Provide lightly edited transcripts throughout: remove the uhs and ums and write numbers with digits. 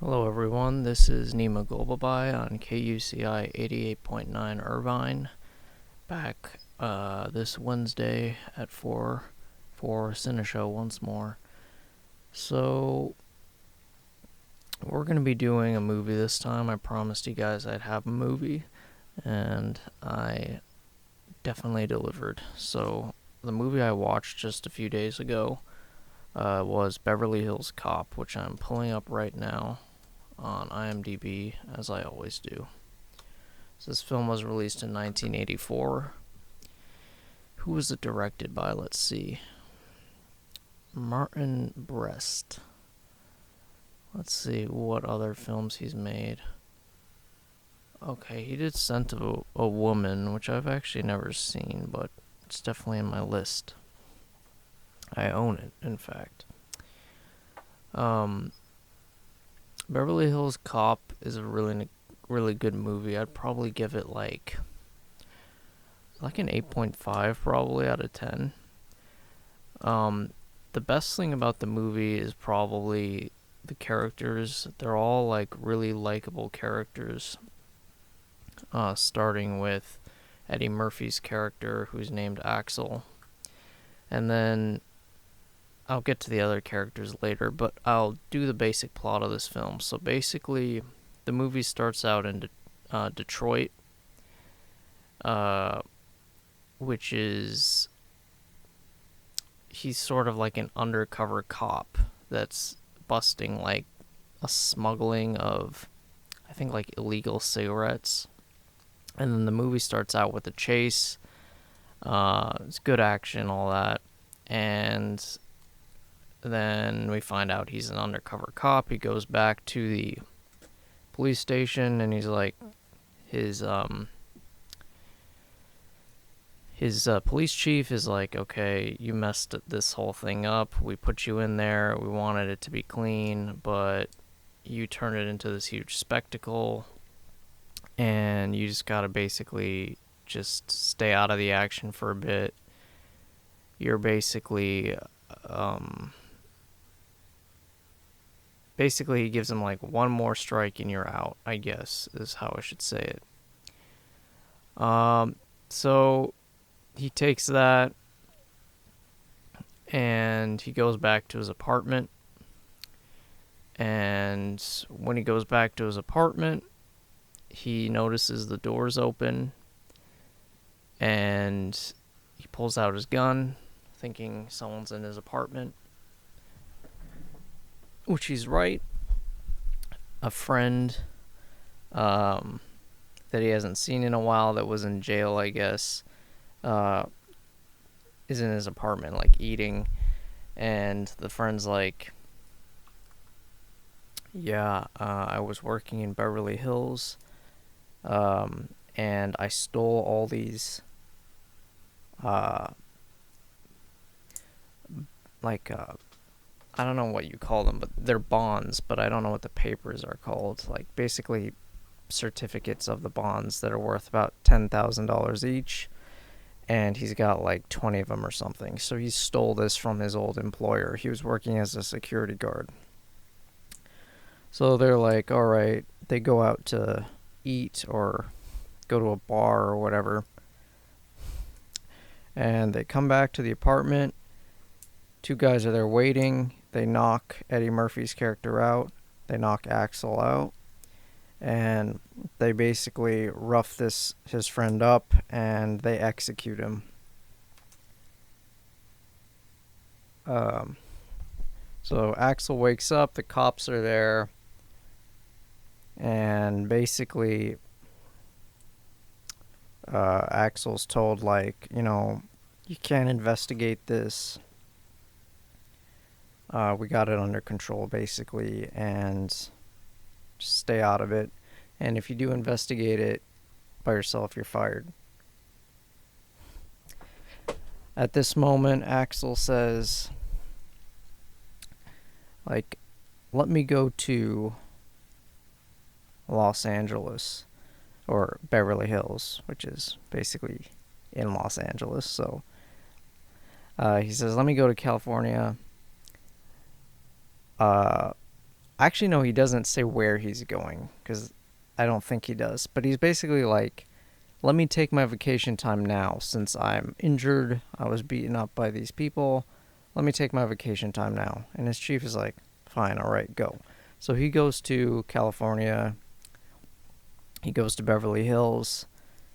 Hello everyone, this is Nima Golbabai on KUCI 88.9 Irvine, back this Wednesday at 4 for Cinéshow once more. So, we're going to be doing a movie this time. I promised you guys I'd have a movie, and I definitely delivered. So, the movie I watched just a few days ago was Beverly Hills Cop, which I'm pulling up right now on IMDb, as I always do. So this film was released in 1984. Who was it directed by? Let's see. Martin Brest. Let's see what other films he's made. Okay, he did Scent of a Woman, which I've actually never seen, but it's definitely in my list. I own it, in fact. Beverly Hills Cop is a really good movie. I'd probably give it like an 8.5 probably out of 10. The best thing about the movie is probably the characters. They're all like really likable characters. Starting with Eddie Murphy's character, who's named Axel. And then I'll get to the other characters later, but I'll do the basic plot of this film. So basically, the movie starts out in Detroit, which is, he's sort of like an undercover cop that's busting like a smuggling of, I think, like illegal cigarettes. And then the movie starts out with a chase. It's good action, all that. And then we find out he's an undercover cop. He goes back to the police station, and he's like, his police chief is like, okay, you messed this whole thing up. We put you in there. We wanted it to be clean, but you turned it into this huge spectacle, and you just gotta basically just stay out of the action for a bit. You're basically he gives him like one more strike and you're out, I guess, is how I should say it. So he takes that and he goes back to his apartment. And when he goes back to his apartment, he notices the door's open and he pulls out his gun, thinking someone's in his apartment. Which he's right. A friend that he hasn't seen in a while, that was in jail, I guess, is in his apartment, like, eating. And the friend's like, yeah, I was working in Beverly Hills, and I stole all these, I don't know what you call them, but they're bonds, but I don't know what the papers are called. Like, basically certificates of the bonds that are worth about $10,000 each, and he's got like 20 of them or something. So he stole this from his old employer. He was working as a security guard. So they're like, all right, they go out to eat or go to a bar or whatever, and they come back to the apartment. Two guys are there waiting. They knock Eddie Murphy's character out. They knock Axel out. And they basically rough his friend up and they execute him. So Axel wakes up. The cops are there. And basically, Axel's told, like, you can't investigate this. We got it under control, basically, and just stay out of it. And if you do investigate it by yourself, you're fired. At this moment, Axel says, like, let me go to Los Angeles, or Beverly Hills, which is basically in Los Angeles. So he says, let me go to California. Actually, no, he doesn't say where he's going, because I don't think he does. But he's basically like, let me take my vacation time now since I'm injured. I was beaten up by these people. Let me take my vacation time now. And his chief is like, fine, all right, go. So he goes to California. He goes to Beverly Hills.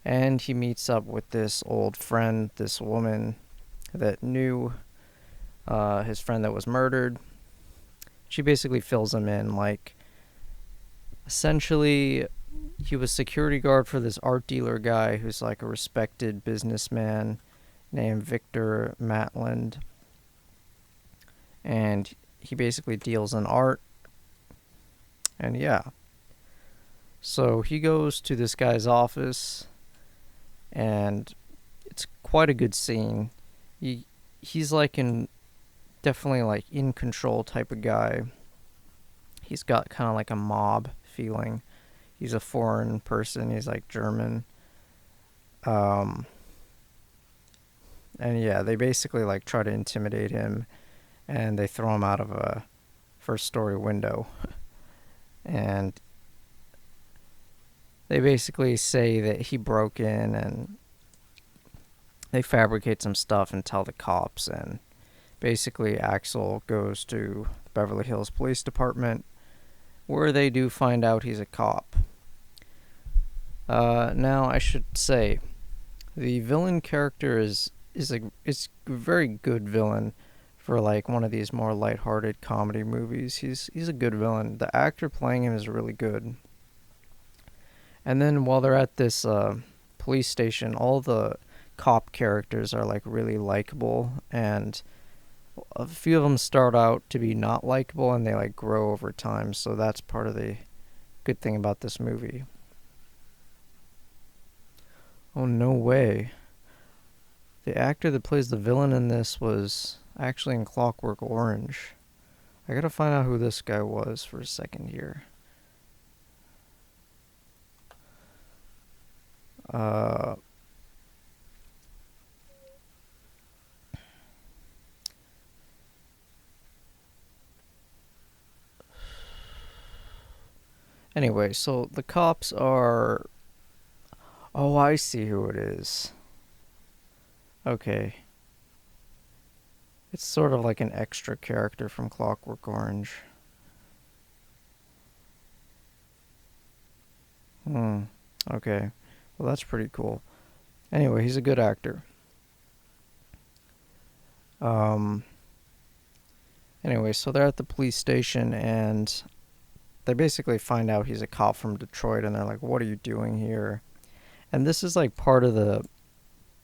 And he meets up with this old friend, this woman that knew his friend that was murdered. She basically fills him in, like, essentially he was security guard for this art dealer guy who's like a respected businessman named Victor Matland. And he basically deals in art. And yeah. So he goes to this guy's office, and it's quite a good scene. He's like definitely like in control type of guy. He's got kind of like a mob feeling. He's a foreign person. He's like German. And yeah, they basically like try to intimidate him, and they throw him out of a first story window. And they basically say that he broke in, and they fabricate some stuff and tell the cops. And basically Axel goes to the Beverly Hills Police Department, where they do find out he's a cop. Now I should say, the villain character is a very good villain for like one of these more lighthearted comedy movies. He's a good villain. The actor playing him is really good. And then while they're at this police station, all the cop characters are like really likable, and a few of them start out to be not likable, and they like grow over time. So that's part of the good thing about this movie. Oh, no way. The actor that plays the villain in this was actually in Clockwork Orange. I gotta find out who this guy was for a second here. Anyway, so the cops are... Oh, I see who it is. Okay. It's sort of like an extra character from Clockwork Orange. Okay. Well, that's pretty cool. Anyway, he's a good actor. Anyway, so they're at the police station, and they basically find out he's a cop from Detroit, and they're like, what are you doing here? And this is like part of the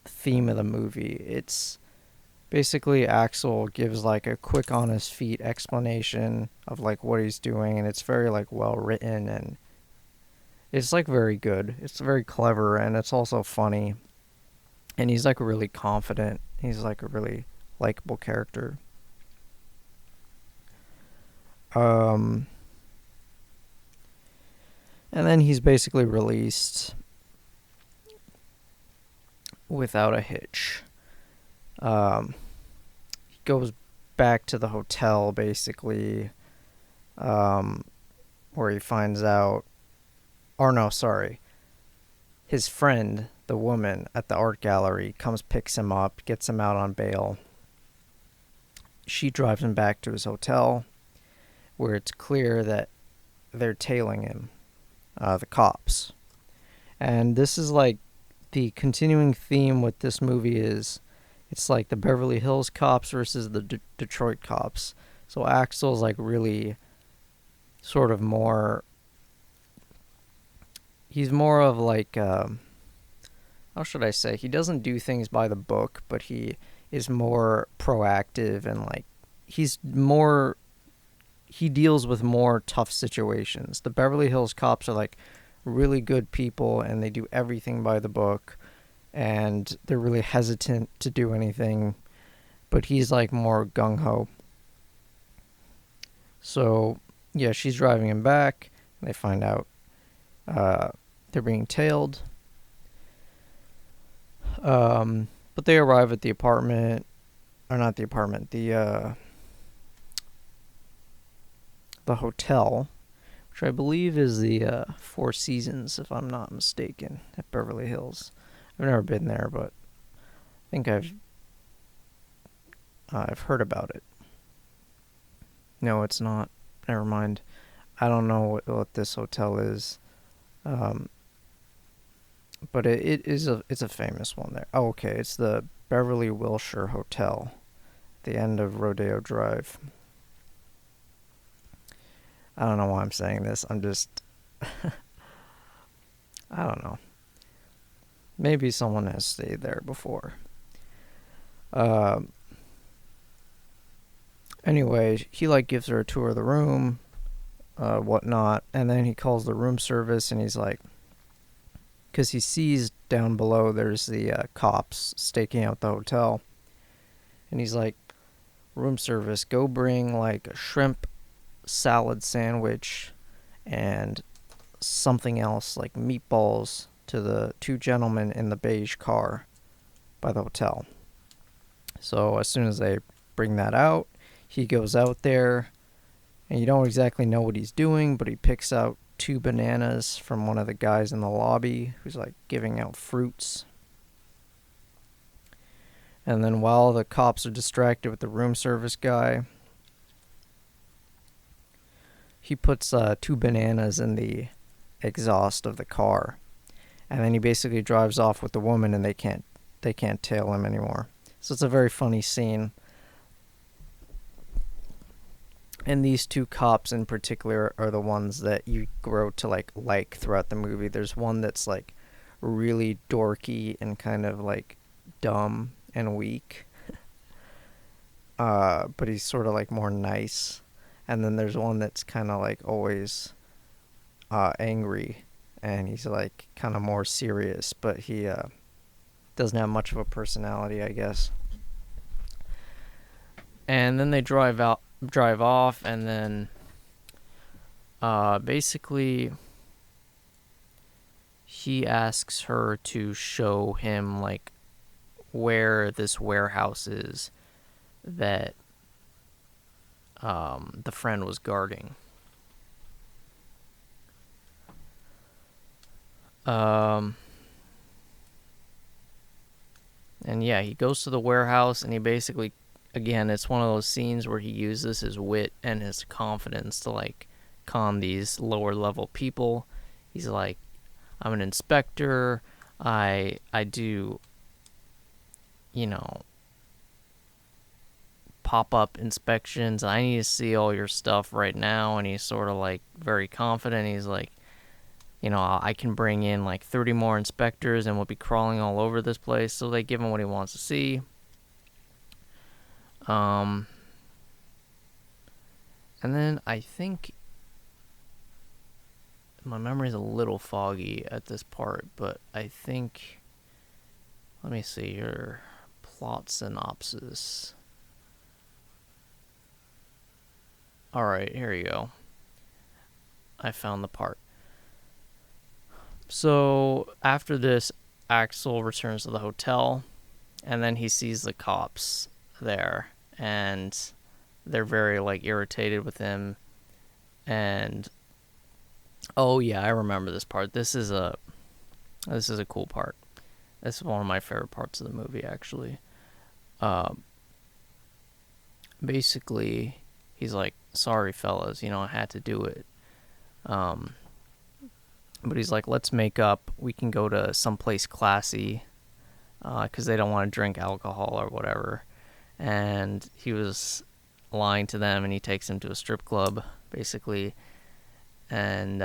theme of the movie. It's basically Axel gives like a quick on his feet explanation of like what he's doing, and it's very like well written, and it's like very good. It's very clever, and it's also funny. And he's like really confident. He's like a really likable character. And then he's basically released without a hitch. He goes back to the hotel, basically, where he finds out... Or no, sorry. His friend, the woman at the art gallery, picks him up, gets him out on bail. She drives him back to his hotel, where it's clear that they're tailing him, the cops. And this is like the continuing theme with this movie is, it's like the Beverly Hills cops versus the Detroit cops. So Axel's like really sort of more... He's more of like, how should I say? He doesn't do things by the book, but he is more proactive, and like, he deals with more tough situations. The Beverly Hills cops are like really good people, and they do everything by the book, and they're really hesitant to do anything, but he's like more gung-ho. So yeah, she's driving him back, and they find out they're being tailed. But they arrive at the apartment, or not the apartment, the the hotel, which I believe is the Four Seasons, if I'm not mistaken, at Beverly Hills. I've never been there, but I think I've heard about it. No, it's not. Never mind. I don't know what this hotel is, but it's a famous one there. Oh, okay, it's the Beverly Wilshire Hotel, the end of Rodeo Drive. I don't know why I'm saying this. I'm just I don't know. Maybe someone has stayed there before. Anyway, he like gives her a tour of the room, whatnot, and then he calls the room service and he's like, because he sees down below there's the cops staking out the hotel, and he's like, room service, go bring like a shrimp salad sandwich and something else like meatballs to the two gentlemen in the beige car by the hotel. So as soon as they bring that out, he goes out there, and you don't exactly know what he's doing, but he picks out 2 bananas from one of the guys in the lobby who's like giving out fruits. And then while the cops are distracted with the room service guy, he puts 2 bananas in the exhaust of the car. And then he basically drives off with the woman, and they can't tail him anymore. So it's a very funny scene. And these 2 cops in particular are the ones that you grow to like throughout the movie. There's one that's like really dorky and kind of like dumb and weak. But he's sort of like more nice. And then there's one that's kind of like always angry, and he's like kind of more serious, but he doesn't have much of a personality, I guess. And then they drive off, and then basically he asks her to show him like where this warehouse is that the friend was guarding. And yeah, he goes to the warehouse, and he basically, again, it's one of those scenes where he uses his wit and his confidence to like con these lower level people. He's like, I'm an inspector. I do, pop-up inspections. I need to see all your stuff right now. And he's sort of like very confident. He's like, I can bring in like 30 more inspectors and we'll be crawling all over this place. So they give him what he wants to see. And then I think my memory's a little foggy at this part, but I think, let me see your plot synopsis. Alright, here you go. I found the part. So after this, Axel returns to the hotel, and then he sees the cops there, and they're very like irritated with him. And oh yeah, I remember this part. This is a cool part. This is one of my favorite parts of the movie, actually. Basically, he's like, sorry fellas, I had to do it. But he's like, let's make up. We can go to someplace classy, because they don't want to drink alcohol or whatever. And he was lying to them, and he takes them to a strip club, basically. And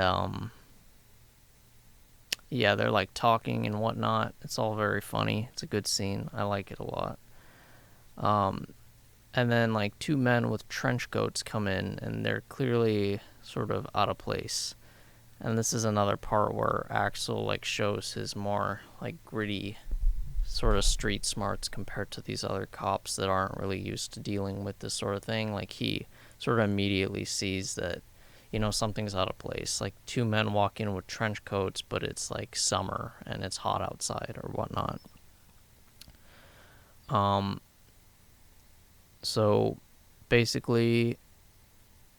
yeah, they're like talking and whatnot. It's all very funny. It's a good scene. I like it a lot. And then like 2 men with trench coats come in, and they're clearly sort of out of place. And this is another part where Axel like shows his more like gritty sort of street smarts compared to these other cops that aren't really used to dealing with this sort of thing. Like he sort of immediately sees that, something's out of place. Like 2 men walk in with trench coats, but it's like summer and it's hot outside or whatnot. So basically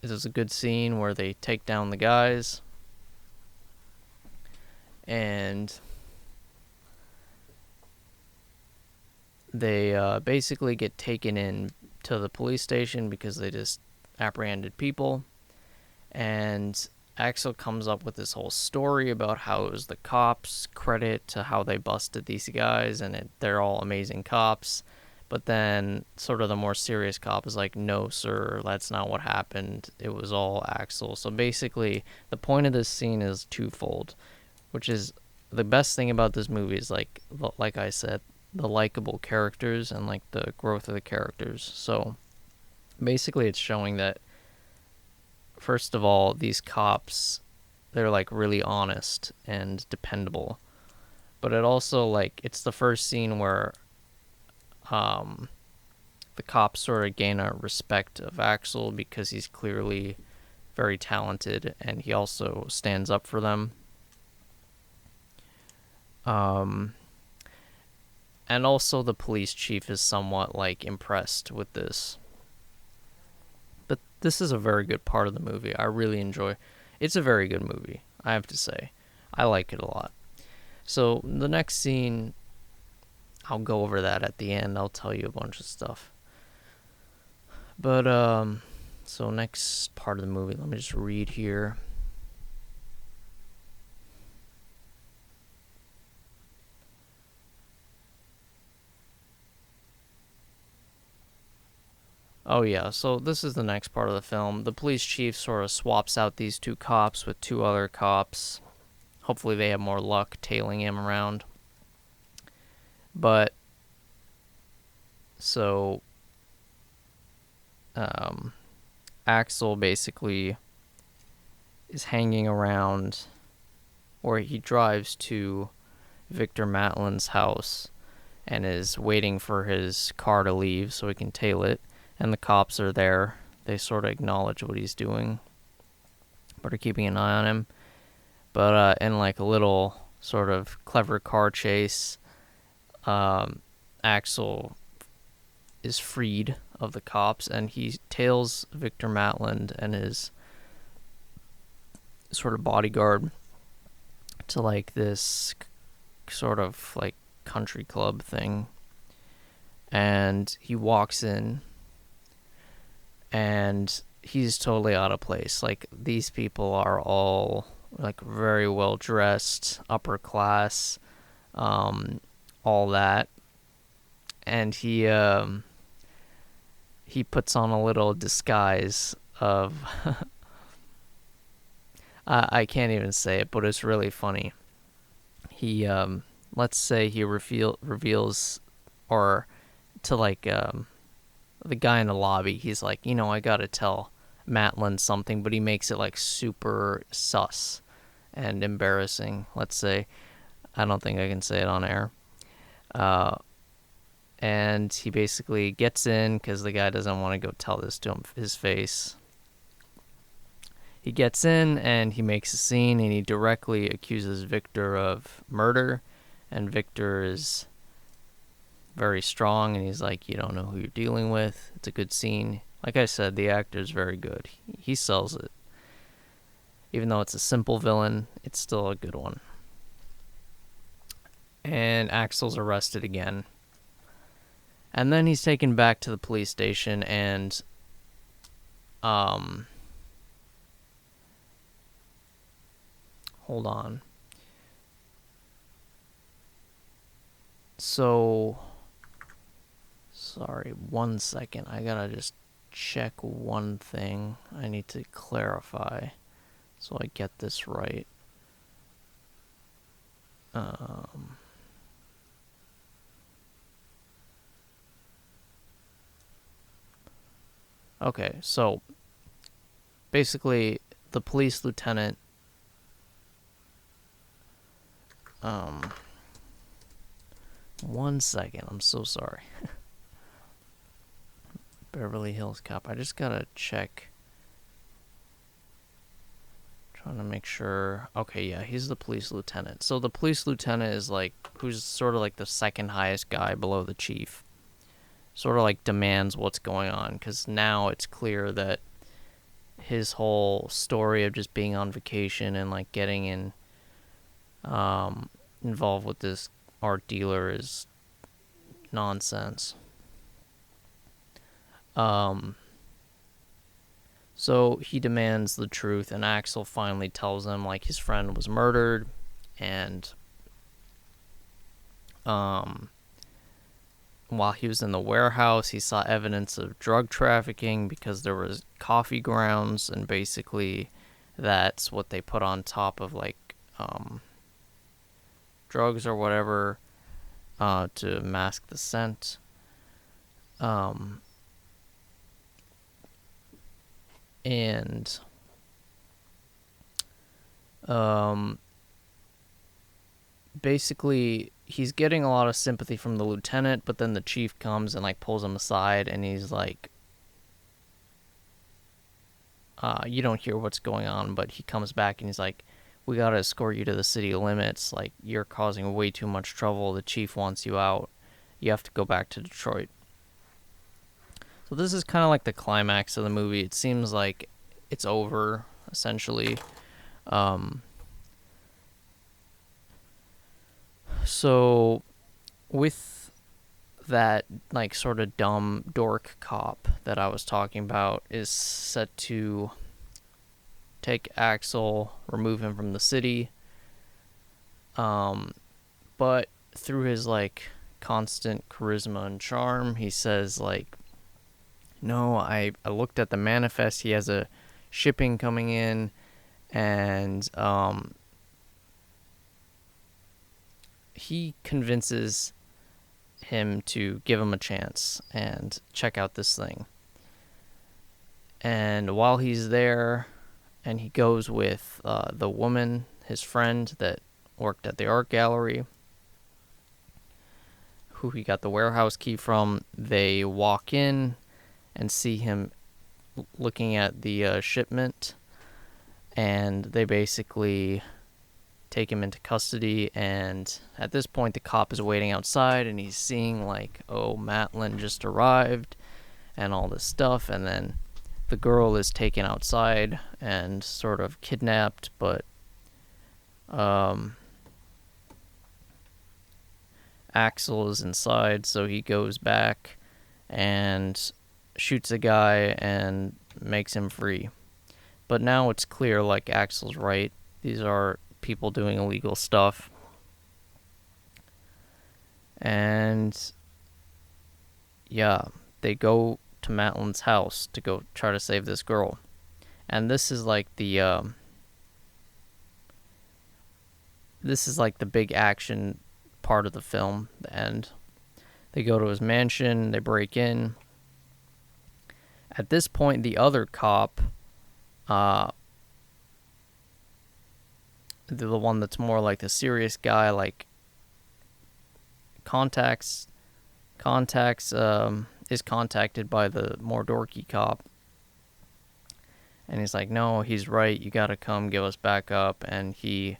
This is a good scene where they take down the guys, and they basically get taken in to the police station because they just apprehended people. And Axel comes up with this whole story about how it was the cops' credit to how they busted these guys, and they're all amazing cops. But then sort of the more serious cop is like, no, sir, that's not what happened. It was all Axel. So basically, the point of this scene is twofold, which is the best thing about this movie is, like I said, the likable characters and like the growth of the characters. So basically, it's showing that, first of all, these cops, they're like really honest and dependable. But it also, like, it's the first scene where the cops sort of gain a respect of Axel because he's clearly very talented and he also stands up for them. And also the police chief is somewhat like impressed with this. But this is a very good part of the movie. I really enjoy. It's a very good movie, I have to say. I like it a lot. So the next scene, I'll go over that at the end. I'll tell you a bunch of stuff. But so next part of the movie, let me just read here. Oh yeah, so this is the next part of the film. The police chief sort of swaps out these two cops with two other cops. Hopefully they have more luck tailing him around. But so Axel basically is hanging around, or he drives to Victor Matlin's house and is waiting for his car to leave so he can tail it. And the cops are there. They sort of acknowledge what he's doing, but are keeping an eye on him. But in like a little sort of clever car chase, Axel is freed of the cops, and he tails Victor Matland and his sort of bodyguard to like this sort of like country club thing. And he walks in, and he's totally out of place. Like, these people are all like very well dressed, upper class, all that. And he puts on a little disguise of I can't even say it, but it's really funny. He let's say he reveals, or to like the guy in the lobby, he's like, I gotta tell Matlin something, but he makes it like super sus and embarrassing, let's say. I don't think I can say it on air. And he basically gets in because the guy doesn't want to go tell this to his face. He gets in and he makes a scene, and he directly accuses Victor of murder, and Victor is very strong, and he's like, you don't know who you're dealing with. It's a good scene. Like I said, the actor's very good. He sells it. Even though it's a simple villain, it's still a good one. And Axel's arrested again. And then he's taken back to the police station, and hold on. So, sorry, 1 second. I gotta just check one thing. I need to clarify so I get this right. Okay, so basically the police lieutenant one second, I'm so sorry. Beverly Hills Cop. I just gotta check. Trying to make sure. Okay, yeah, he's the police lieutenant. So the police lieutenant is like, who's sort of like the second highest guy below the chief. Sort of like demands what's going on, because now it's clear that his whole story of just being on vacation and like getting involved with this art dealer is nonsense. So he demands the truth, and Axel finally tells him like his friend was murdered, and while he was in the warehouse, he saw evidence of drug trafficking because there was coffee grounds, and basically that's what they put on top of like drugs or whatever to mask the scent. And basically he's getting a lot of sympathy from the lieutenant, but then the chief comes and like pulls him aside, and he's like, you don't hear what's going on, but he comes back and he's like, we gotta escort you to the city limits, like you're causing way too much trouble, the chief wants you out, you have to go back to Detroit. So this is kind of like the climax of the movie. It seems like it's over, essentially. So with that like sort of dumb dork cop that I was talking about is set to take Axel, remove him from the city. But through his like constant charisma and charm, he says like, no, I looked at the manifest, he has a shipping coming in, and he convinces him to give him a chance and check out this thing. And while he's there, and he goes with the woman, his friend that worked at the art gallery, who he got the warehouse key from, they walk in and see him looking at the shipment, and they basically take him into custody. And at this point the cop is waiting outside, and he's seeing like, oh, Matlin just arrived and all this stuff, and then the girl is taken outside and sort of kidnapped, but Axel is inside, so he goes back and shoots a guy and makes him free. But now it's clear, like, Axel's right. These are people doing illegal stuff. And yeah, they go to Matlin's house to go try to save this girl. And this is like the big action part of the film, the end. They go to his mansion, they break in. At this point, the other cop, the one that's more like the serious guy, like is contacted by the more dorky cop, and he's like, no, he's right, you gotta come give us back up. And he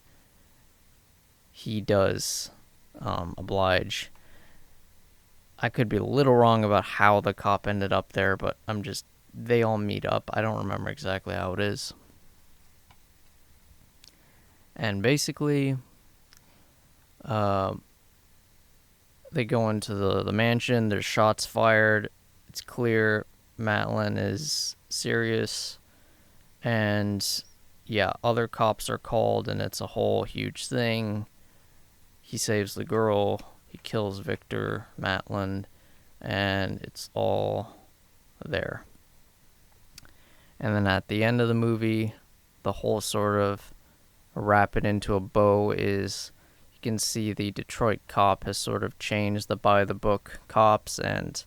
does oblige. I could be a little wrong about how the cop ended up there, but they all meet up. I don't remember exactly how it is. And basically, they go into the mansion, there's shots fired, it's clear Matlin is serious, and yeah, other cops are called, and it's a whole huge thing. He saves the girl, he kills Victor Matlin, and it's all there. And then at the end of the movie, the whole sort of wrap it into a bow is, you can see the Detroit cop has sort of changed the by-the-book cops, and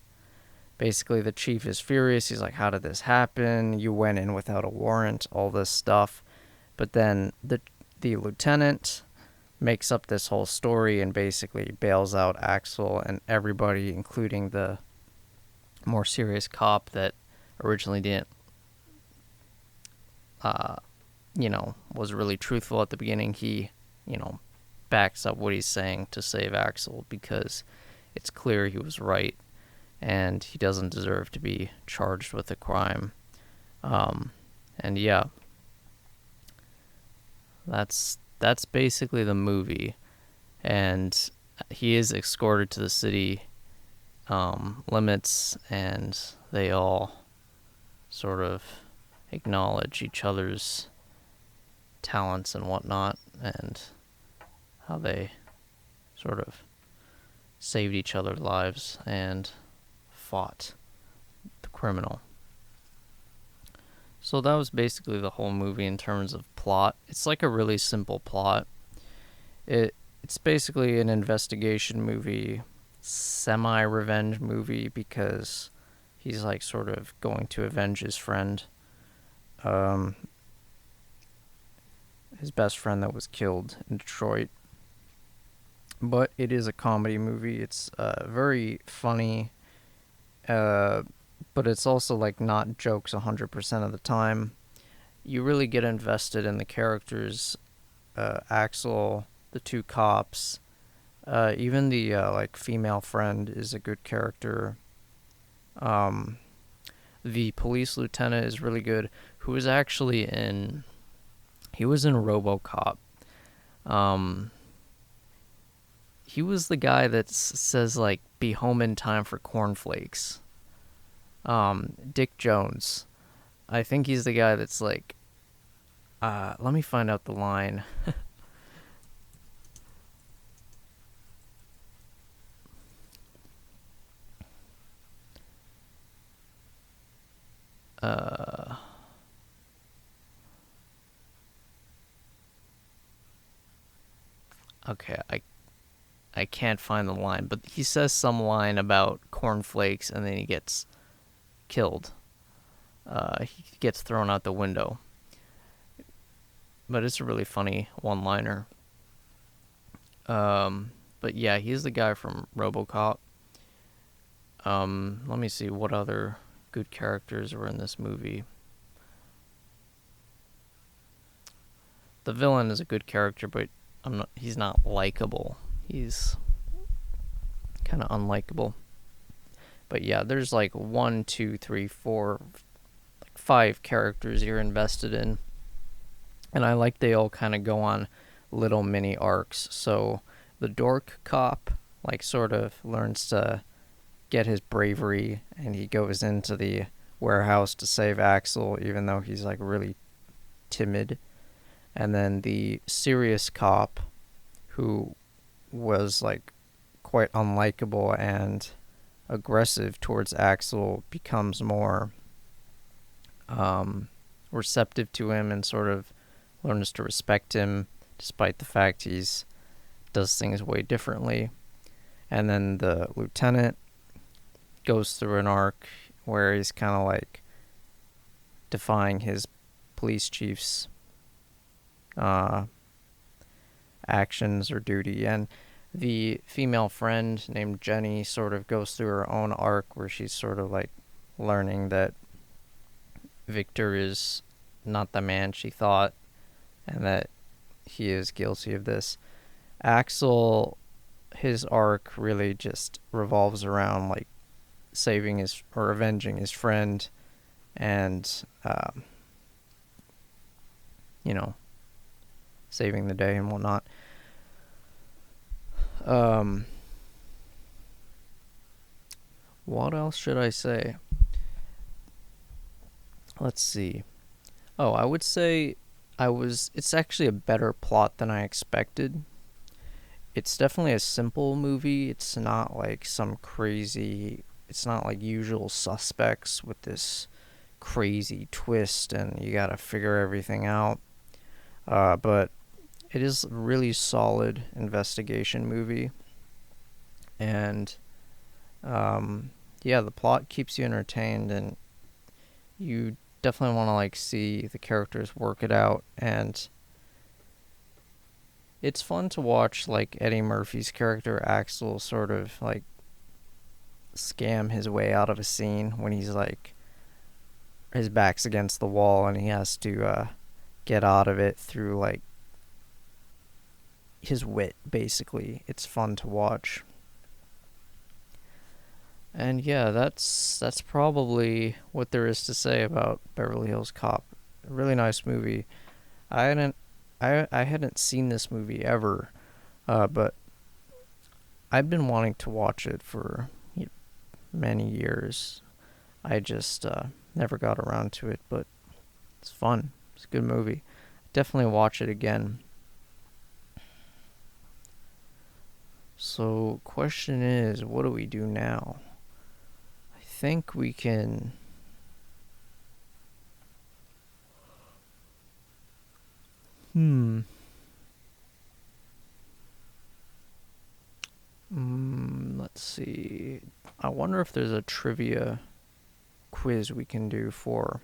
basically the chief is furious. He's like, how did this happen? You went in without a warrant, all this stuff. But then the lieutenant makes up this whole story and basically bails out Axel and everybody, including the more serious cop that originally didn't, was really truthful at the beginning. He, backs up what he's saying to save Axel because it's clear he was right and he doesn't deserve to be charged with a crime. And yeah, that's basically the movie. And he is escorted to the city limits, and they all sort of acknowledge each other's talents and whatnot, and how they sort of saved each other's lives and fought the criminal. So that was basically the whole movie in terms of plot. It's like a really simple plot. It's basically an investigation movie, semi-revenge movie, because he's like sort of going to avenge his friend, his best friend that was killed in Detroit. But it is a comedy movie. It's very funny, but it's also like not jokes 100% of the time. You really get invested in the characters, Axel, the two cops, even the like female friend is a good character. The police lieutenant is really good, who was actually in, he was in RoboCop. He was the guy that says like, "Be home in time for cornflakes." Dick Jones. I think he's the guy that's like, let me find out the line. Okay, I can't find the line, but he says some line about cornflakes, and then he gets killed. He gets thrown out the window. But it's a really funny one-liner. But yeah, he's the guy from RoboCop. Let me see what other good characters were in this movie. The villain is a good character, but he's not likable. He's kind of unlikable. But yeah, there's like 1, 2, 3, 4, 5 characters you're invested in. And I like they all kind of go on little mini arcs. So the dork cop like sort of learns to get his bravery, and he goes into the warehouse to save Axel, even though he's like really timid. And then the serious cop, who was like quite unlikable and aggressive towards Axel, becomes more receptive to him and sort of learns to respect him, despite the fact he's does things way differently. And then the lieutenant goes through an arc where he's kind of like defying his police chief's actions or duty. And the female friend named Jenny sort of goes through her own arc where she's sort of like learning that Victor is not the man she thought, and that he is guilty of this. Axel, his arc really just revolves around like saving his or avenging his friend, and saving the day and whatnot. What else should I say? Let's see. Oh, I would say it's actually a better plot than I expected. It's definitely a simple movie. It's not like it's not like Usual Suspects with this crazy twist and you gotta figure everything out. But it is a really solid investigation movie. And the plot keeps you entertained, and you definitely want to like see the characters work it out. And it's fun to watch like Eddie Murphy's character Axel sort of like scam his way out of a scene when he's like his back's against the wall and he has to get out of it through like his wit, basically. It's fun to watch. And yeah, that's probably what there is to say about Beverly Hills Cop. a really nice movie. I hadn't seen this movie ever, but I've been wanting to watch it for many years. I just never got around to it, but it's fun. It's a good movie. Definitely watch it again. So, question is, what do we do now? I think we can... Let's see. I wonder if there's a trivia quiz we can do for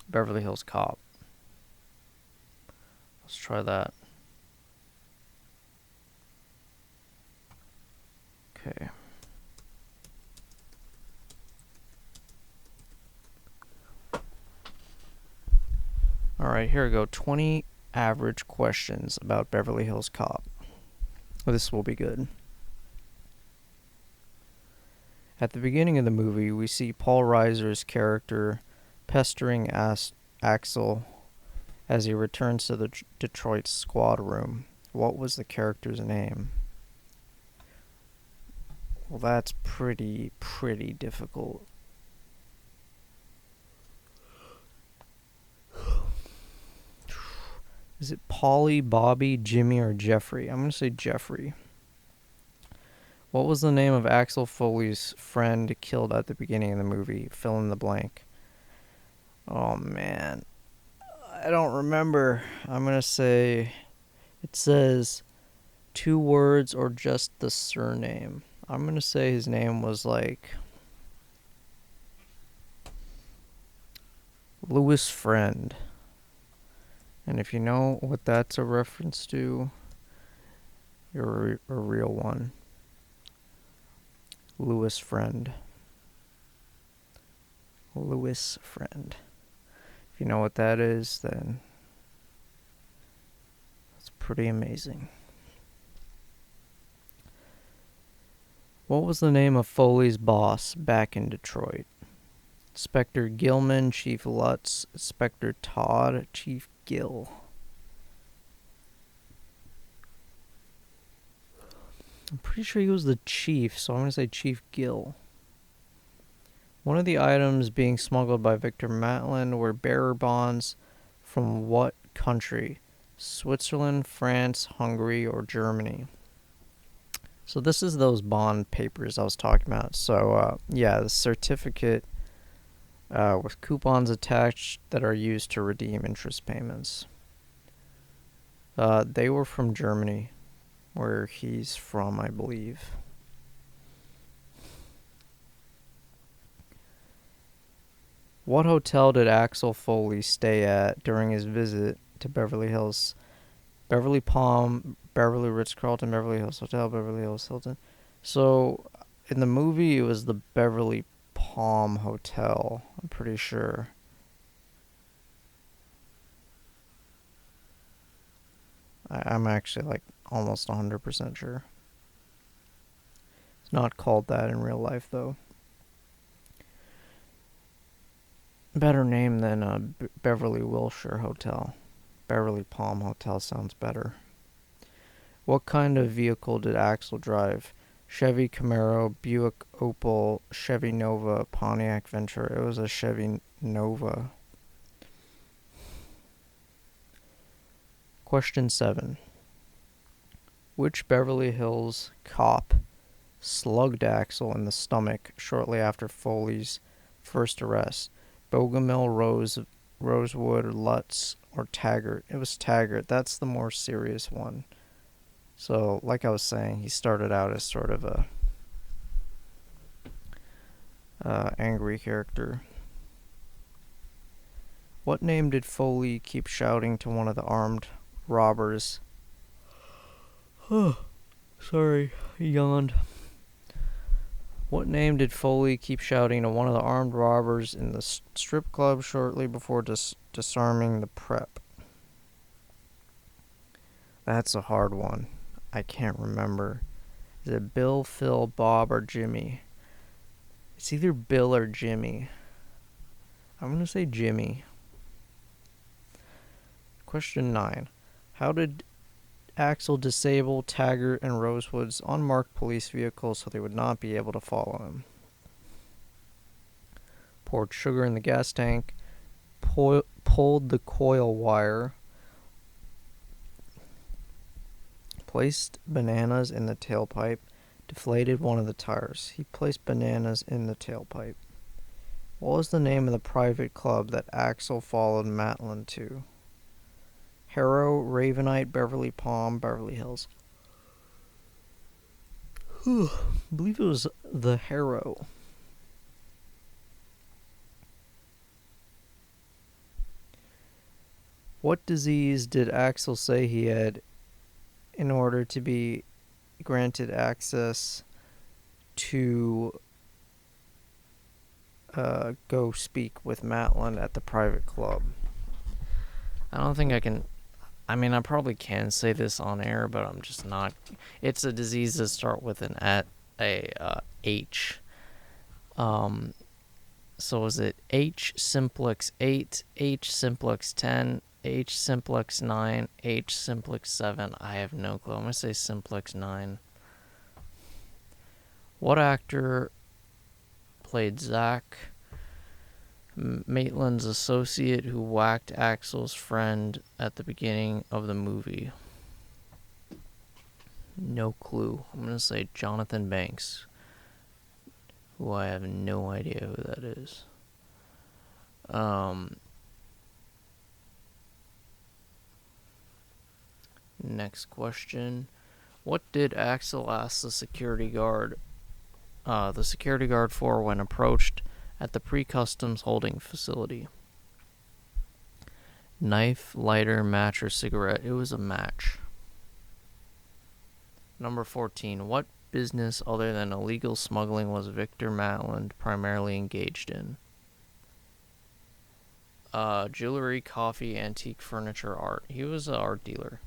Beverly Hills Cop. Let's try that. Okay. Alright, here we go. 20 average questions about Beverly Hills Cop. This will be good. At the beginning of the movie, we see Paul Reiser's character pestering Axel as he returns to the Detroit squad room. What was the character's name? Well, that's pretty difficult. Is it Polly, Bobby, Jimmy, or Jeffrey? I'm going to say Jeffrey. What was the name of Axel Foley's friend killed at the beginning of the movie? Fill in the blank. Oh, man. I don't remember. I'm going to say... It says 2 words or just the surname. I'm going to say his name was like... Louis Friend. And if you know what that's a reference to, you're a real one. Louis Friend. Louis Friend. If you know what that is, then that's pretty amazing. What was the name of Foley's boss back in Detroit? Inspector Gilman, Chief Lutz, Inspector Todd, Chief Gill. I'm pretty sure he was the chief, so I'm going to say Chief Gill. One of the items being smuggled by Victor Matlin were bearer bonds from what country? Switzerland, France, Hungary, or Germany? So this is those bond papers I was talking about. So, yeah, the certificate with coupons attached that are used to redeem interest payments. They were from Germany, where he's from, I believe. What hotel did Axel Foley stay at during his visit to Beverly Hills? Beverly Palm, Beverly Ritz-Carlton, Beverly Hills Hotel, Beverly Hills Hilton. So, in the movie, it was the Beverly Palm Hotel, I'm pretty sure. I'm actually, like, almost 100% sure. It's not called that in real life, though. Better name than Beverly Wilshire Hotel. Beverly Palm Hotel sounds better. What kind of vehicle did Axel drive? Chevy Camaro, Buick Opel, Chevy Nova, Pontiac Ventura. It was a Chevy Nova. Question 7. Which Beverly Hills cop slugged Axel in the stomach shortly after Foley's first arrest? Bogomil, Rosewood, Lutz, or Taggart? It was Taggart. That's the more serious one. So, like I was saying, he started out as sort of a angry character. What name did Foley keep shouting to one of the armed robbers? Sorry, I yawned. What name did Foley keep shouting to one of the armed robbers in the strip club shortly before disarming the prep? That's a hard one. I can't remember. Is it Bill, Phil, Bob, or Jimmy? It's either Bill or Jimmy. I'm going to say Jimmy. Question 9. How did Axel disable Taggart and Rosewood's unmarked police vehicles so they would not be able to follow him? Poured sugar in the gas tank, pulled the coil wire, placed bananas in the tailpipe, deflated one of the tires. He placed bananas in the tailpipe. What was the name of the private club that Axel followed Matlin to? Harrow, Ravenite, Beverly Palm, Beverly Hills. I believe it was the Harrow. What disease did Axel say he had in order to be granted access to go speak with Matlin at the private club? I don't think I can. I mean, I probably can say this on air, but I'm just not. It's a disease that starts with an H. So is it H simplex 8, H simplex 10, H simplex 9, H simplex 7? I have no clue. I'm going to say simplex 9. What actor played Zach, Maitland's associate who whacked Axel's friend at the beginning of the movie? No clue. I'm going to say Jonathan Banks, who I have no idea who that is. Next question. What did Axel ask the security guard for when approached at the pre-customs holding facility? Knife, lighter, match, or cigarette? It was a match. Number 14. What business other than illegal smuggling was Victor Matlin primarily engaged in? Jewelry, coffee, antique furniture, art. He was an art dealer.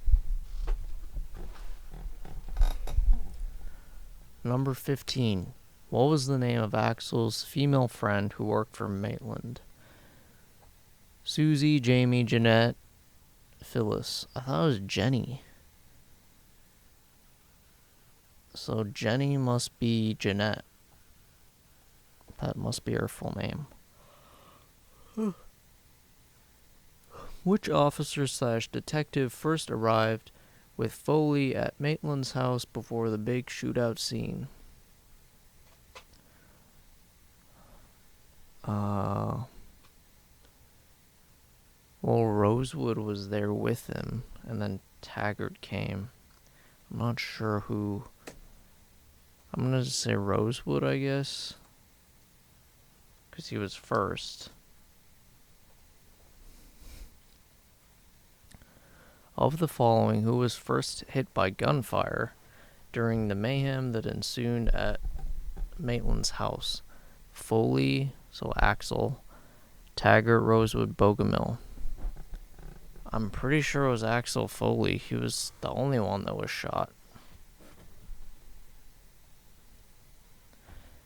Number 15. What was the name of Axel's female friend who worked for Maitland? Susie, Jamie, Jeanette, Phyllis. I thought it was Jenny. So Jenny must be Jeanette. That must be her full name. Which officer/detective first arrived with Foley at Maitland's house before the big shootout scene? Well, Rosewood was there with him, and then Taggart came. I'm not sure who. I'm going to say Rosewood, I guess, because he was first. Of the following, who was first hit by gunfire during the mayhem that ensued at Maitland's house? Foley, so Axel, Taggart, Rosewood, Bogomil. I'm pretty sure it was Axel Foley. He was the only one that was shot.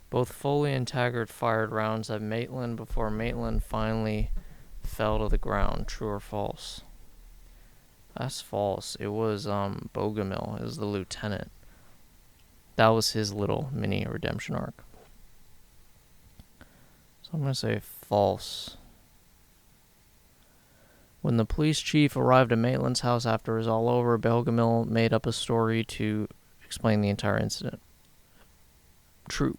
Both Foley and Taggart fired rounds at Maitland before Maitland finally fell to the ground. True or false? That's false. It was Bogomil. It was the lieutenant. That was his little mini redemption arc. So I'm going to say false. When the police chief arrived at Maitland's house after it was all over, Bogomil made up a story to explain the entire incident. True.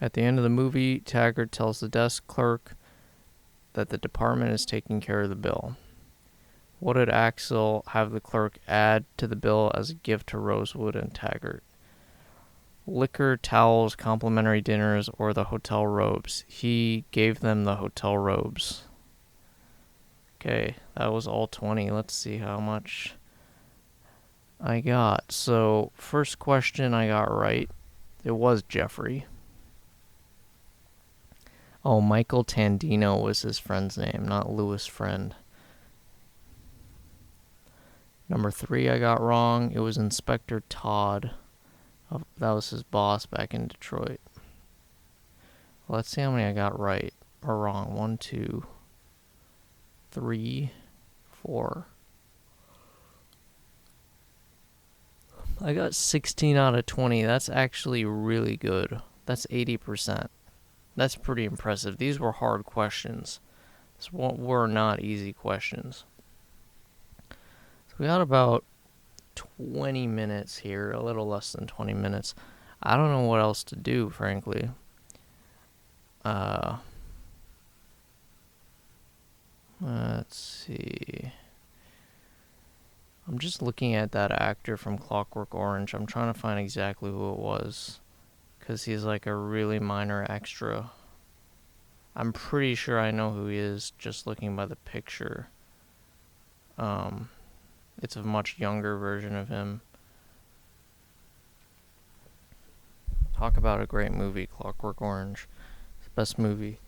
At the end of the movie, Taggart tells the desk clerk that the department is taking care of the bill. What did Axel have the clerk add to the bill as a gift to Rosewood and Taggart? Liquor, towels, complimentary dinners, or the hotel robes? He gave them the hotel robes. Okay, that was all 20. Let's see how much I got. So, first question I got right. It was Jeffrey. Oh, Michael Tandino was his friend's name, not Louis Friend. Number 3 I got wrong. It was Inspector Todd That was his boss back in Detroit. Let's see how many I got right or wrong. 1, 2, 3, 4. I got 16 out of 20. That's actually really good. That's 80%. That's pretty impressive. These were hard questions. These were not easy questions. So we got about 20 minutes here, a little less than 20 minutes. I don't know what else to do, frankly. Let's see. I'm just looking at that actor from Clockwork Orange. I'm trying to find exactly who it was, because he's like a really minor extra. I'm pretty sure I know who he is just looking by the picture. It's a much younger version of him. Talk about a great movie, Clockwork Orange. It's the best movie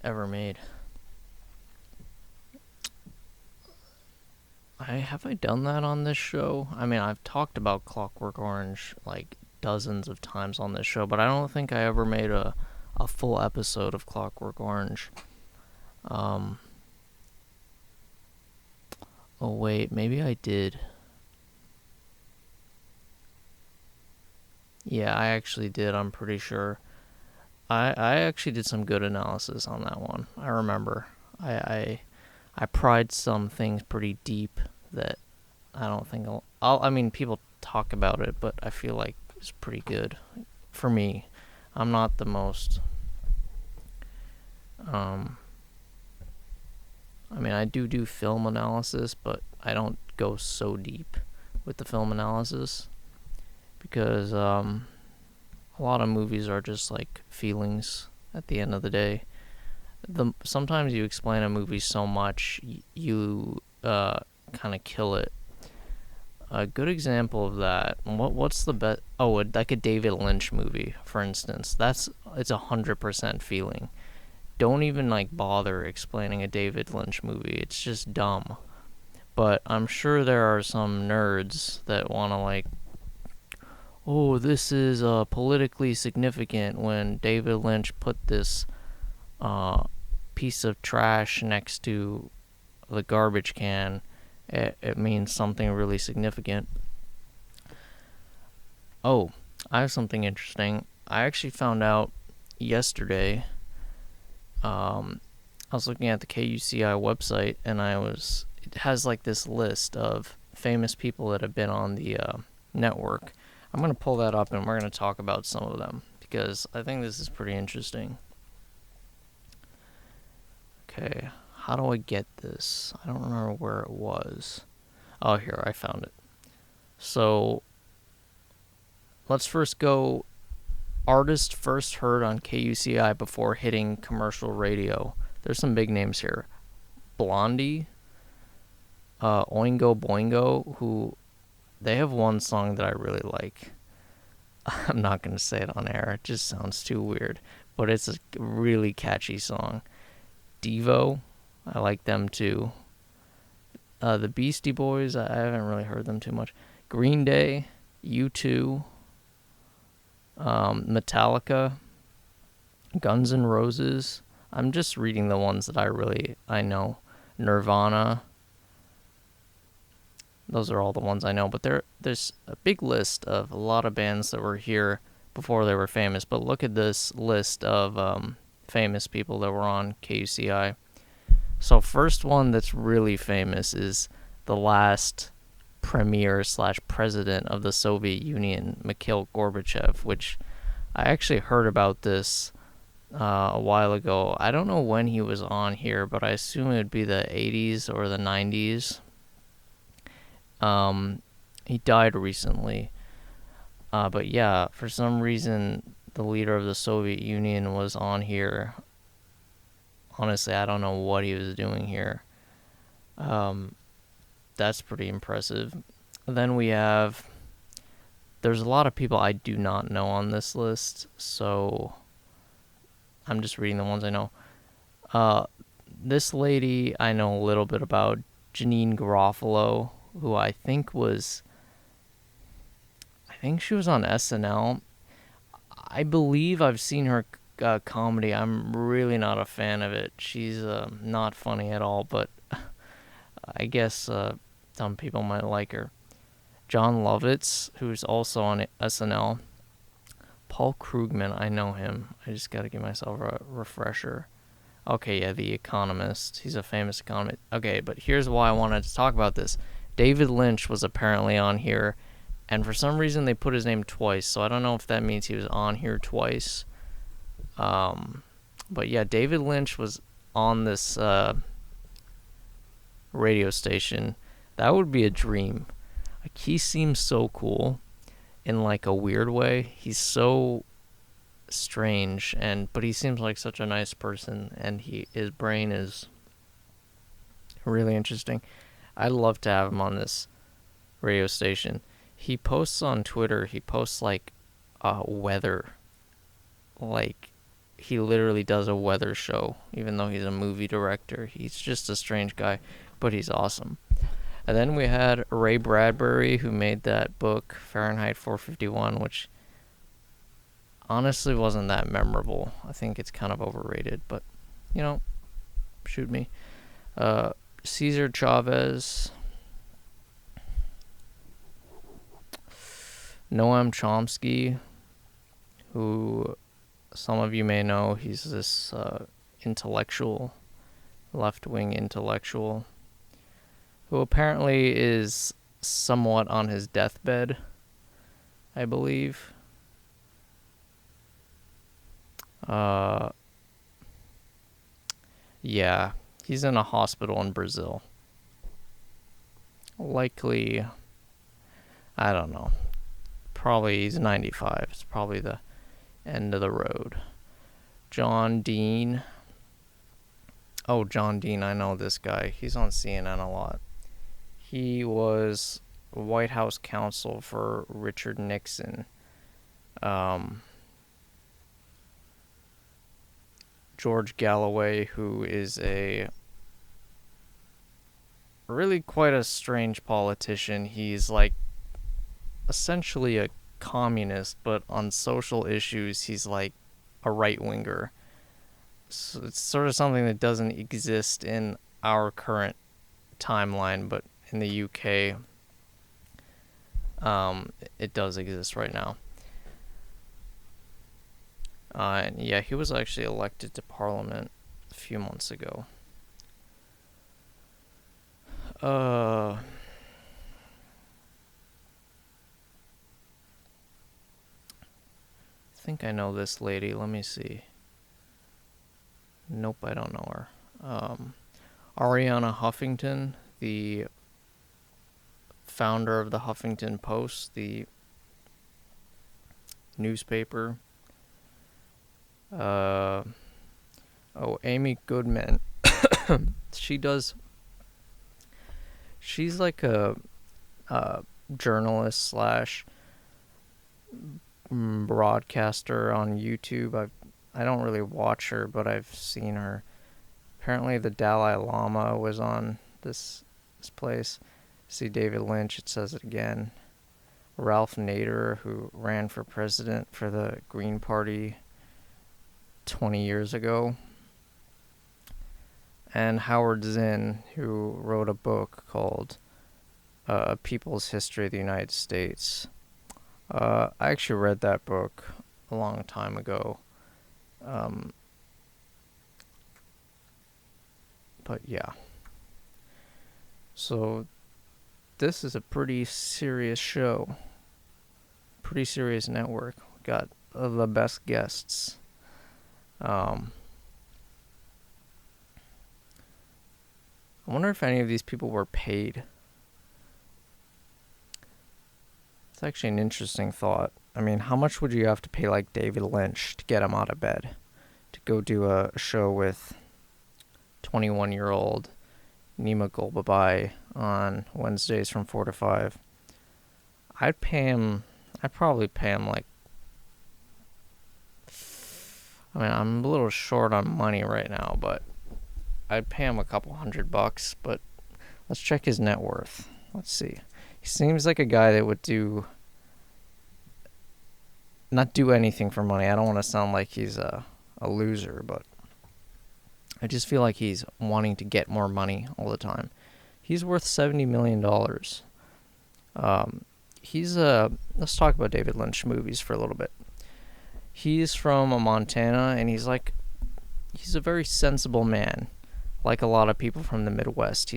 ever made. Have I done that on this show? I mean, I've talked about Clockwork Orange like dozens of times on this show, but I don't think I ever made a full episode of Clockwork Orange. Oh wait, maybe I did. Yeah, I actually did, I'm pretty sure. I actually did some good analysis on that one. I remember. I pried some things pretty deep that I don't think I mean, people talk about it, but I feel like it's pretty good for me. I'm not the most I mean, I do film analysis, but I don't go so deep with the film analysis because a lot of movies are just like feelings at the end of the day. Sometimes you explain a movie so much, you kind of kill it. A good example of that, what's the best? Oh, like a David Lynch movie, for instance. It's 100% feeling. Don't even like bother explaining a David Lynch movie. It's just dumb. But I'm sure there are some nerds that want to like, oh, this is politically significant when David Lynch put this piece of trash next to the garbage can. It means something really significant. Oh, I have something interesting. I actually found out yesterday. I was looking at the KUCI website, and it has like this list of famous people that have been on the network. I'm going to pull that up, and we're going to talk about some of them, because I think this is pretty interesting. Okay, how do I get this? I don't remember where it was. Oh, here, I found it. So, let's first go artist first heard on KUCI before hitting commercial radio. There's some big names here. Blondie, Oingo Boingo, who they have one song that I really like. I'm not going to say it on air. It just sounds too weird. But it's a really catchy song. Devo, I like them too. The Beastie Boys, I haven't really heard them too much. Green Day, U2, Metallica, Guns N' Roses. I'm just reading the ones that I know. Nirvana. Those are all the ones I know, but there's a big list of a lot of bands that were here before they were famous. But look at this list of famous people that were on KUCI. So first one that's really famous is the last premier/president of the Soviet Union, Mikhail Gorbachev, which I actually heard about this a while ago. I don't know when he was on here, but I assume it would be the 80s or the 90s. He died recently. But yeah, for some reason, the leader of the Soviet Union was on here. Honestly, I don't know what he was doing here. That's pretty impressive. Then there's a lot of people I do not know on this list, so I'm just reading the ones I know. This lady I know a little bit about, Janine Garofalo, who I think think she was on SNL. I believe I've seen her comedy. I'm really not a fan of it. She's not funny at all, but I guess some people might like her. John Lovitz, who's also on SNL. Paul Krugman, I know him. I just got to give myself a refresher. Okay, yeah, The Economist. He's a famous economist. Okay, but here's why I wanted to talk about this. David Lynch was apparently on here, and for some reason they put his name twice, so I don't know if that means he was on here twice. But yeah, David Lynch was on this radio station. That would be a dream. Like, he seems so cool in like a weird way. He's so strange, but he seems like such a nice person, and his brain is really interesting. I'd love to have him on this radio station. He posts on Twitter, he posts like weather. Like, he literally does a weather show, even though he's a movie director. He's just a strange guy, but he's awesome. And then we had Ray Bradbury, who made that book, Fahrenheit 451, which honestly wasn't that memorable. I think it's kind of overrated, but, shoot me. Cesar Chavez, Noam Chomsky, who some of you may know. He's this intellectual, left-wing intellectual, who apparently is somewhat on his deathbed, I believe. Yeah, he's in a hospital in Brazil. Likely, I don't know. Probably he's 95. It's probably the end of the road. John Dean. Oh, John Dean, I know this guy. He's on CNN a lot. He was White House counsel for Richard Nixon. George Galloway, who is a really quite a strange politician. He's like essentially a communist, but on social issues he's like a right-winger. So it's sort of something that doesn't exist in our current timeline, but in the UK it does exist right now. And yeah, he was actually elected to Parliament a few months ago. I think I know this lady. Let me see. Nope, I don't know her. Ariana Huffington, the founder of the Huffington Post, the newspaper. Amy Goodman. She's like a journalist slash broadcaster on YouTube. I don't really watch her, but I've seen her. Apparently the Dalai Lama was on this place. See David Lynch, it says it again. Ralph Nader, who ran for president for the Green Party 20 years ago. And Howard Zinn, who wrote a book called A People's History of the United States. I actually read that book a long time ago. But yeah. So this is a pretty serious show. Pretty serious network. Got the best guests. I wonder if any of these people were paid. It's actually an interesting thought. I mean, how much would you have to pay like David Lynch to get him out of bed to go do a show with 21-year-old Nima Golbabai on Wednesdays from 4 to 5? I'd probably pay him like, I mean, I'm a little short on money right now, but I'd pay him a couple $100, but let's check his net worth. Let's see. He seems like a guy that would do not do anything for money. I don't want to sound like he's a loser, but I just feel like he's wanting to get more money all the time. He's worth $70 million. Let's talk about David Lynch movies for a little bit. He's from Montana, and he's a very sensible man, like a lot of people from the Midwest.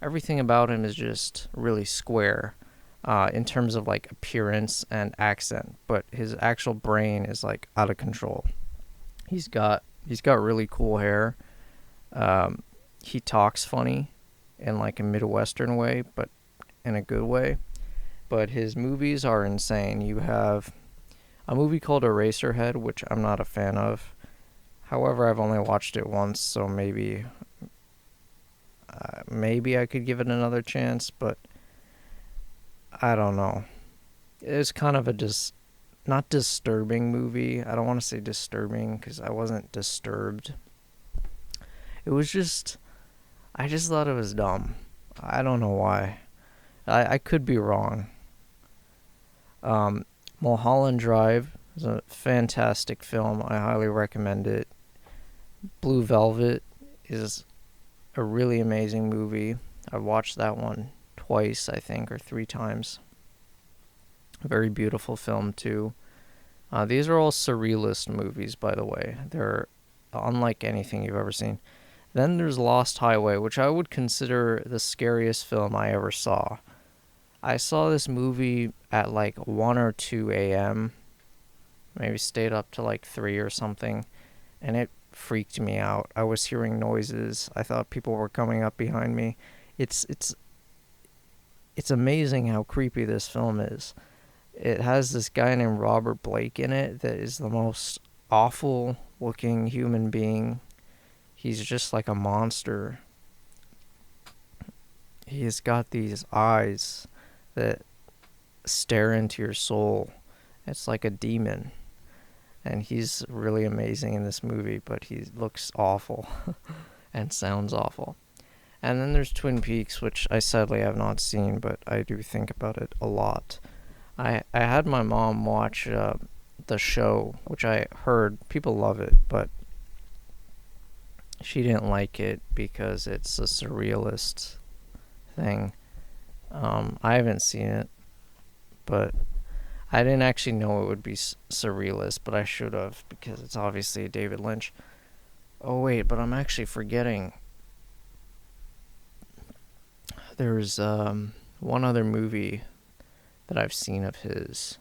Everything about him is just really square, in terms of like appearance and accent, but his actual brain is like out of control. He's got really cool hair. He talks funny in like a Midwestern way, but in a good way. But his movies are insane. You have a movie called Eraserhead, which I'm not a fan of. However, I've only watched it once, so maybe I could give it another chance, but I don't know. It's kind of a not disturbing movie. I don't want to say disturbing because I wasn't disturbed. It was just, I just thought it was dumb. I don't know why. I could be wrong. Mulholland Drive is a fantastic film. I highly recommend it. Blue Velvet is a really amazing movie. I watched that one twice, I think, or 3 times. A very beautiful film, too. These are all surrealist movies, by the way. They're unlike anything you've ever seen. Then there's Lost Highway, which I would consider the scariest film I ever saw. I saw this movie at like 1 or 2 a.m. Maybe stayed up to like 3 or something, and it freaked me out. I was hearing noises. I thought people were coming up behind me. It's amazing how creepy this film is. It has this guy named Robert Blake in it that is the most awful looking human being. He's just like a monster. He's got these eyes that stare into your soul. It's like a demon. And he's really amazing in this movie, but he looks awful and sounds awful. And then there's Twin Peaks, which I sadly have not seen, but I do think about it a lot. I had my mom watch the show, which I heard people love it, but she didn't like it because it's a surrealist thing. I haven't seen it, but I didn't actually know it would be surrealist, but I should have, because it's obviously David Lynch. Oh wait, but I'm actually forgetting. There's one other movie that I've seen of his.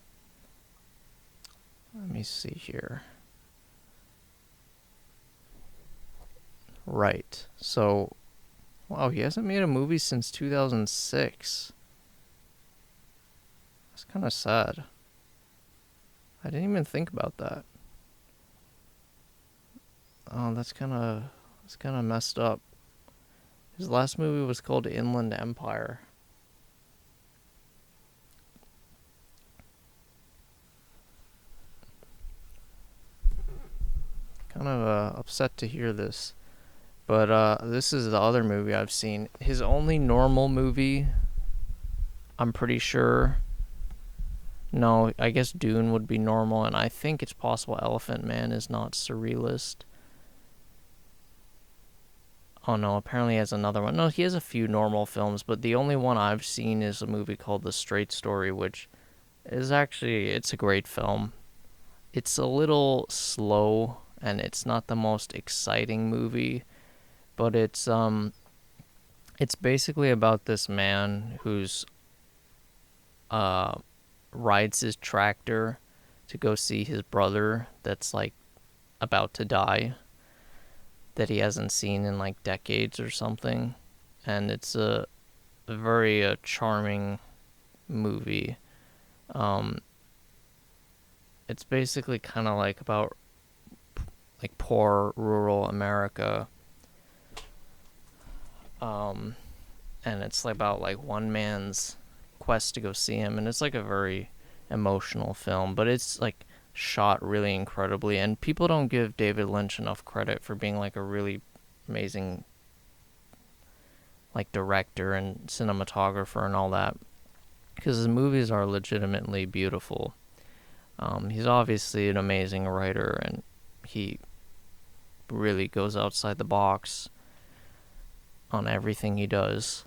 Let me see here. Right. So, wow, he hasn't made a movie since 2006. That's kind of sad. I didn't even think about that. Oh, that's kind of messed up. His last movie was called Inland Empire. Kind of upset to hear this. But this is the other movie I've seen. His only normal movie, I'm pretty sure. No, I guess Dune would be normal, and I think it's possible Elephant Man is not surrealist. Oh no, apparently he has another one. No, he has a few normal films, but the only one I've seen is a movie called The Straight Story, which is actually, it's a great film. It's a little slow, and it's not the most exciting movie, but it's basically about this man who's rides his tractor to go see his brother that's like about to die, that he hasn't seen in like decades or something, and it's a very charming movie. It's basically kind of like about like poor rural America, and it's like about like one man's quest to go see him, and it's like a very emotional film, but it's like shot really incredibly, and people don't give David Lynch enough credit for being like a really amazing like director and cinematographer and all that, because his movies are legitimately beautiful. He's obviously an amazing writer, and he really goes outside the box on everything he does.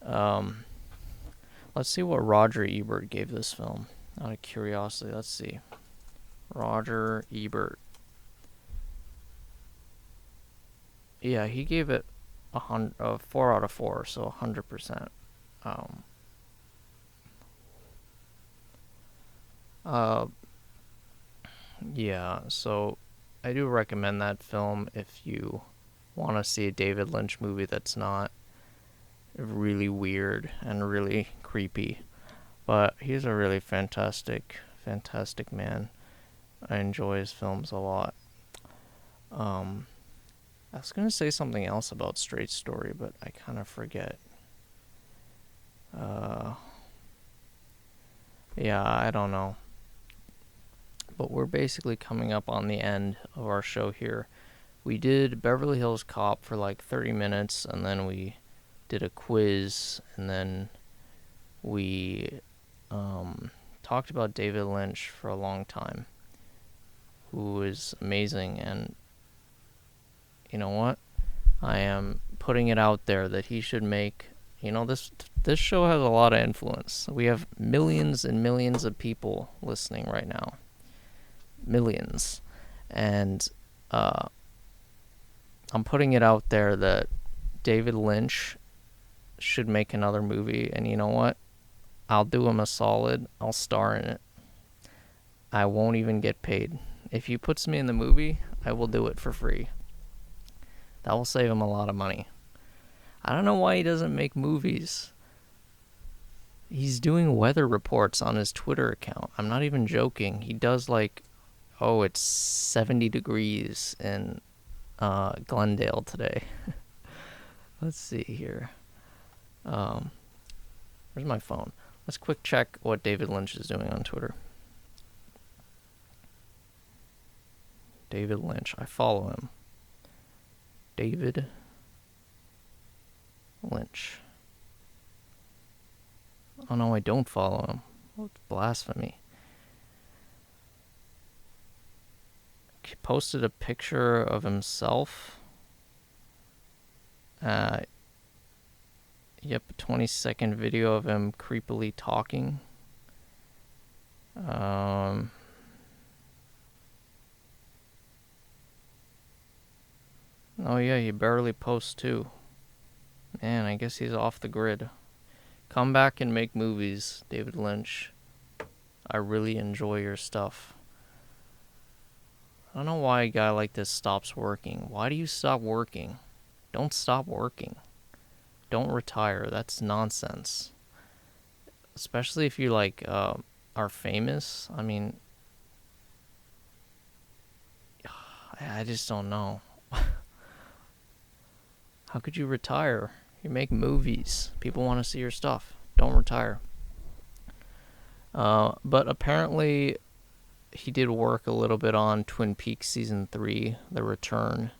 Let's see what Roger Ebert gave this film. Out of curiosity, let's see. Roger Ebert. Yeah, he gave it a 4 out of 4, so 100%. Uh, yeah, so I do recommend that film if you want to see a David Lynch movie that's not really weird and really creepy. But he's a really fantastic man. I enjoy his films a lot. I was going to say something else about Straight Story, but I kind of forget. Yeah, I don't know. But we're basically coming up on the end of our show here. We did Beverly Hills Cop for like 30 minutes, and then we did a quiz, and then we talked about David Lynch for a long time, who is amazing. And you know what? I am putting it out there that he should make, this show has a lot of influence. We have millions and millions of people listening right now. Millions. And I'm putting it out there that David Lynch should make another movie, and you know what? I'll do him a solid. I'll star in it. I won't even get paid. If he puts me in the movie, I will do it for free. That will save him a lot of money. I don't know why he doesn't make movies. He's doing weather reports on his Twitter account. I'm not even joking. He does it's 70 degrees in Glendale today. Let's see here. Where's my phone? Let's quick check what David Lynch is doing on Twitter. David Lynch. I follow him. David Lynch. Oh no, I don't follow him. What blasphemy. He posted a picture of himself. Yep, a 20-second video of him creepily talking. Oh yeah, he barely posts too. Man, I guess he's off the grid. Come back and make movies, David Lynch. I really enjoy your stuff. I don't know why a guy like this stops working. Why do you stop working? Don't stop working. Don't retire. That's nonsense. Especially if you are famous. I mean, I just don't know. How could you retire? You make movies. People want to see your stuff. Don't retire. But apparently, he did work a little bit on Twin Peaks Season 3, The Return.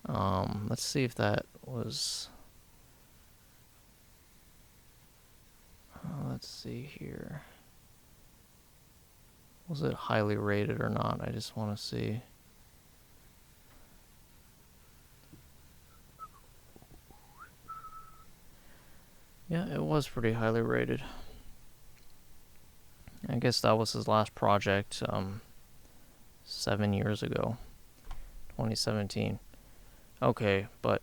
Let's see if that was... let's see here. Was it highly rated or not? I just want to see. Yeah, it was pretty highly rated. I guess that was his last project 7 years ago. 2017. Okay, but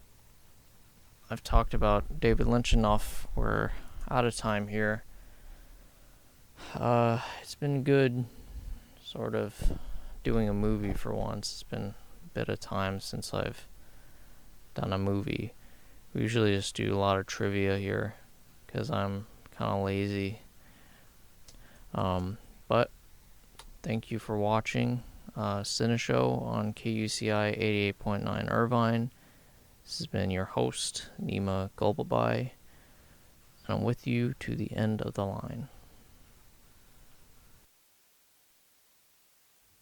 I've talked about David Lynch enough. We're out of time here. It's been good sort of doing a movie for once. It's been a bit of time since I've done a movie. We usually just do a lot of trivia here because I'm kind of lazy. But thank you for watching Cinéshow on KUCI 88.9 Irvine. This has been your host, Nima Golbabai, and I'm with you to the end of the line.